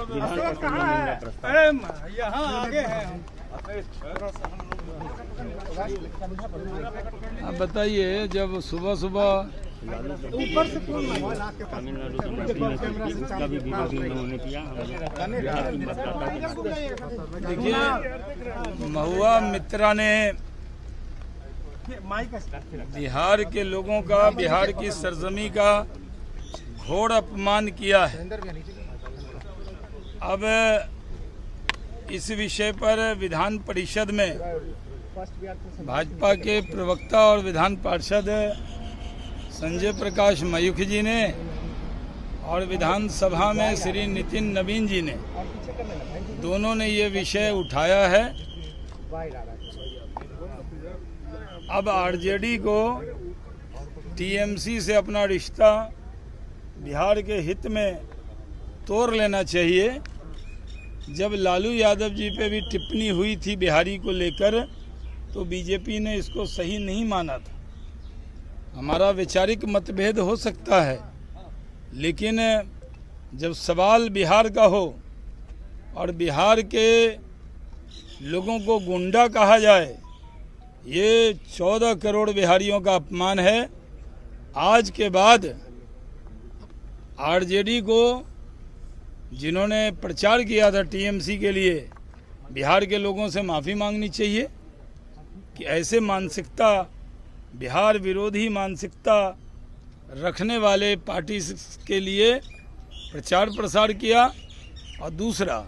अरे यहाँ आगे हैं हम। आप बताइए, जब सुबह सुबह ऊपर से देखिए, महुआ मित्रा ने बिहार के लोगों का, बिहार की सरजमी का घोर अपमान किया है। अब इस विषय पर विधान परिषद में भाजपा के प्रवक्ता और विधान पार्षद संजय प्रकाश मयूख जी ने और विधानसभा में श्री नितिन नवीन जी ने, दोनों ने ये विषय उठाया है। अब आरजेडी को टीएमसी से अपना रिश्ता बिहार के हित में तोड़ लेना चाहिए। जब लालू यादव जी पे भी टिप्पणी हुई थी बिहारी को लेकर, तो बीजेपी ने इसको सही नहीं माना था। हमारा वैचारिक मतभेद हो सकता है, लेकिन जब सवाल बिहार का हो और बिहार के लोगों को गुंडा कहा जाए, ये 14 करोड़ बिहारियों का अपमान है। आज के बाद आरजेडी को, जिन्होंने प्रचार किया था टीएमसी के लिए, बिहार के लोगों से माफ़ी मांगनी चाहिए कि ऐसे मानसिकता, बिहार विरोधी मानसिकता रखने वाले पार्टी के लिए प्रचार प्रसार किया। और दूसरा,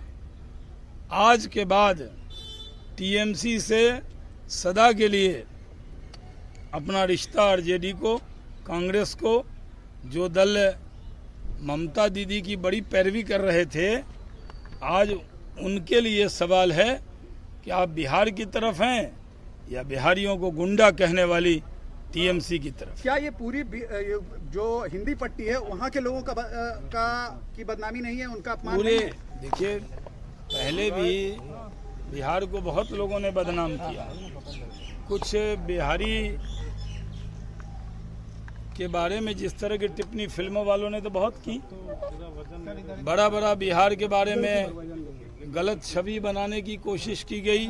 आज के बाद टीएमसी से सदा के लिए अपना रिश्ता आरजेडी को, कांग्रेस को, जो दल ममता दीदी की बड़ी पैरवी कर रहे थे, आज उनके लिए सवाल है कि आप बिहार की तरफ हैं या बिहारियों को गुंडा कहने वाली टीएमसी की तरफ। क्या ये पूरी जो हिंदी पट्टी है वहाँ के लोगों की बदनामी नहीं है, उनका अपमान पूरे नहीं है? देखिए, पहले भी बिहार को बहुत लोगों ने बदनाम किया। कुछ बिहारी के बारे में जिस तरह की टिप्पणी फिल्मों वालों ने तो बहुत की, बड़ा बिहार के बारे में गलत छवि बनाने की कोशिश की गई,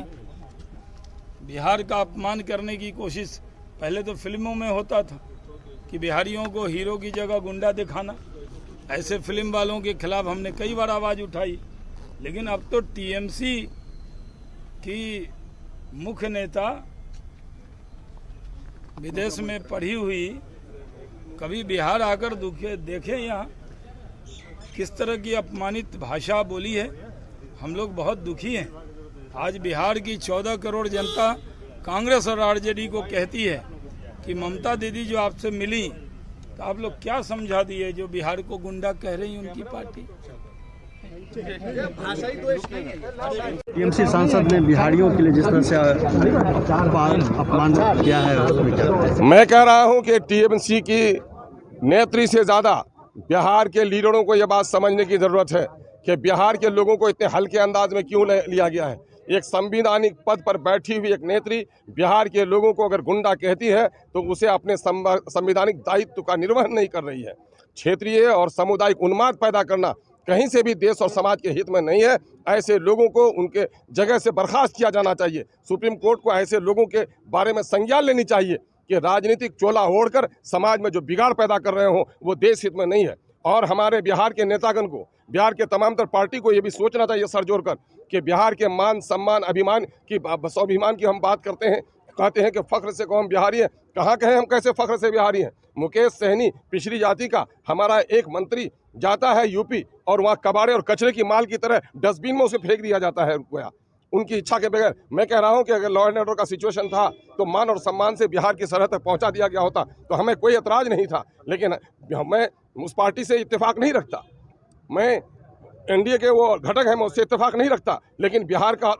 बिहार का अपमान करने की कोशिश पहले तो फिल्मों में होता था कि बिहारियों को हीरो की जगह गुंडा दिखाना। ऐसे फिल्म वालों के खिलाफ हमने कई बार आवाज़ उठाई, लेकिन अब तो टीएमसी की मुख्य नेता, विदेश में पढ़ी हुई, कभी बिहार आकर देखे यहाँ किस तरह की अपमानित भाषा बोली है। हम लोग बहुत दुखी हैं। आज बिहार की 14 करोड़ जनता कांग्रेस और आरजेडी को कहती है कि ममता दीदी जो आपसे मिली, तो आप लोग क्या समझा दिए जो बिहार को गुंडा कह रही है उनकी पार्टी। टीएमसी सांसद ने बिहारियों के लिए जिस तरह से अपमान किया है, मैं कह रहा हूं कि टीएमसी की नेत्री से ज़्यादा बिहार के लीडरों को यह बात समझने की ज़रूरत है कि बिहार के लोगों को इतने हल्के अंदाज में क्यों लिया गया है। एक संवैधानिक पद पर बैठी हुई एक नेत्री बिहार के लोगों को अगर गुंडा कहती है तो उसे अपने संवैधानिक दायित्व का निर्वहन नहीं कर रही है। क्षेत्रीय और सामुदायिक उन्माद पैदा करना कहीं से भी देश और समाज के हित में नहीं है। ऐसे लोगों को उनके जगह से बर्खास्त किया जाना चाहिए। सुप्रीम कोर्ट को ऐसे लोगों के बारे में संज्ञान लेनी चाहिए कि राजनीतिक चोला ओढ़कर समाज में जो बिगाड़ पैदा कर रहे हो वो देश हित में नहीं है। और हमारे बिहार के नेतागण को, बिहार के तमाम तर पार्टी को ये भी सोचना चाहिए सर जोड़कर कि बिहार के मान सम्मान अभिमान की, स्वाभिमान की हम बात करते हैं, कहते हैं कि फख्र से को हम बिहारी हैं। कहाँ कहें हम कैसे फख्र से बिहारी हैं। मुकेश सहनी पिछड़ी जाति का हमारा एक मंत्री जाता है यूपी और वहाँ कबाड़े और कचरे की माल की तरह डस्टबिन में उसे फेंक दिया जाता है रुपया, उनकी इच्छा के बगैर। मैं कह रहा हूं कि अगर लॉ एंड ऑर्डर का सिचुएशन था तो मान और सम्मान से बिहार की सरहद तक पहुंचा दिया गया होता तो हमें कोई एतराज नहीं था। लेकिन मैं उस पार्टी से इत्तेफाक नहीं रखता, मैं एनडीए के वो घटक है, मैं उससे इत्तेफाक नहीं रखता, लेकिन बिहार का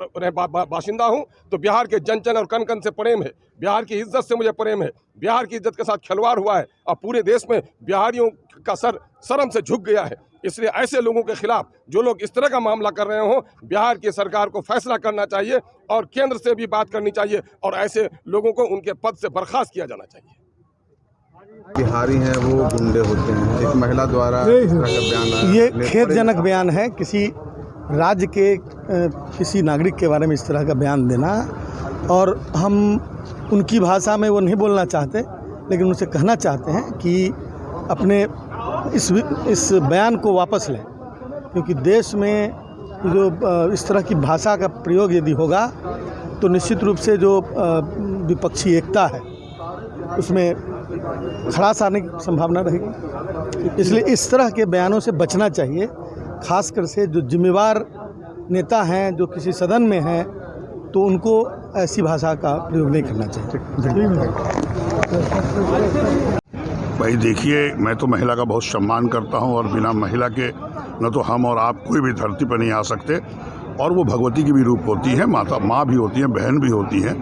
बाशिंदा हूं तो बिहार के जन जन और कन कन से प्रेम है, बिहार की इज्जत से मुझे प्रेम है। बिहार की इज्जत के साथ खिलवाड़ हुआ है और पूरे देश में बिहारियों का सर शर्म से झुक गया है। इसलिए ऐसे लोगों के खिलाफ जो लोग इस तरह का मामला कर रहे हों, बिहार की सरकार को फैसला करना चाहिए और केंद्र से भी बात करनी चाहिए और ऐसे लोगों को उनके पद से बर्खास्त किया जाना चाहिए। बिहारी हैं वो गुंडे होते हैं, एक महिला द्वारा इस तरह का बयान, ये खेदजनक बयान है। किसी राज्य के किसी नागरिक के बारे में इस तरह का बयान देना, और हम उनकी भाषा में वो नहीं बोलना चाहते, लेकिन उनसे कहना चाहते हैं कि अपने इस बयान को वापस लें, क्योंकि देश में जो इस तरह की भाषा का प्रयोग यदि होगा तो निश्चित रूप से जो विपक्षी एकता है उसमें खराश आने की संभावना रहेगी। इसलिए इस तरह के बयानों से बचना चाहिए, खासकर से जो जिम्मेवार नेता हैं, जो किसी सदन में हैं, तो उनको ऐसी भाषा का प्रयोग नहीं करना चाहिए। भाई देखिए, मैं तो महिला का बहुत सम्मान करता हूं और बिना महिला के न तो हम और आप कोई भी धरती पर नहीं आ सकते, और वो भगवती की भी रूप होती है, माता माँ भी होती हैं, बहन भी होती हैं,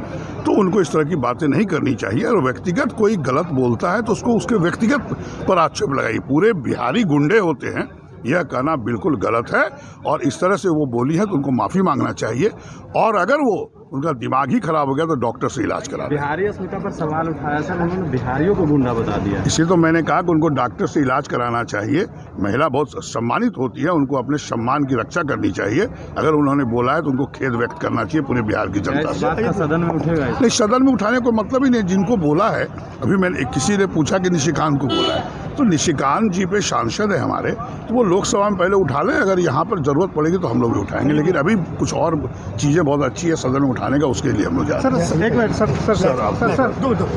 तो उनको इस तरह की बातें नहीं करनी चाहिए। और व्यक्तिगत कोई गलत बोलता है तो उसको उसके व्यक्तिगत पर आक्षेप लगाइए। पूरे बिहारी गुंडे होते हैं, यह कहना बिल्कुल गलत है, और इस तरह से वो बोली है तो उनको माफ़ी मांगना चाहिए, और अगर वो उनका दिमाग ही खराब हो गया तो डॉक्टर से इलाज करा। बिहारी अस्मिता पर सवाल उठाया सर, उन्होंने बिहारियों को गुंडा बता दिया। इसलिए तो मैंने कहा कि उनको डॉक्टर से इलाज कराना चाहिए। महिला बहुत सम्मानित होती है, उनको अपने सम्मान की रक्षा करनी चाहिए। अगर उन्होंने बोला है तो उनको खेद व्यक्त करना चाहिए पूरे बिहार की जनता से। बात का सदन में उठेगा? नहीं, सदन में उठाने को मतलब ही नहीं। जिनको बोला है, अभी मैंने किसी ने पूछा कि निशिकांत को बोला है, तो निशिकांत जी पे सांसद है हमारे, तो वो लोकसभा में पहले उठा लें, अगर यहाँ पर जरूरत पड़ेगी तो हम लोग भी उठाएंगे। लेकिन अभी कुछ और चीज़ें बहुत अच्छी है सदन में उठाने का, उसके लिए हम लोग जा रहे हैं। एक मिनट सर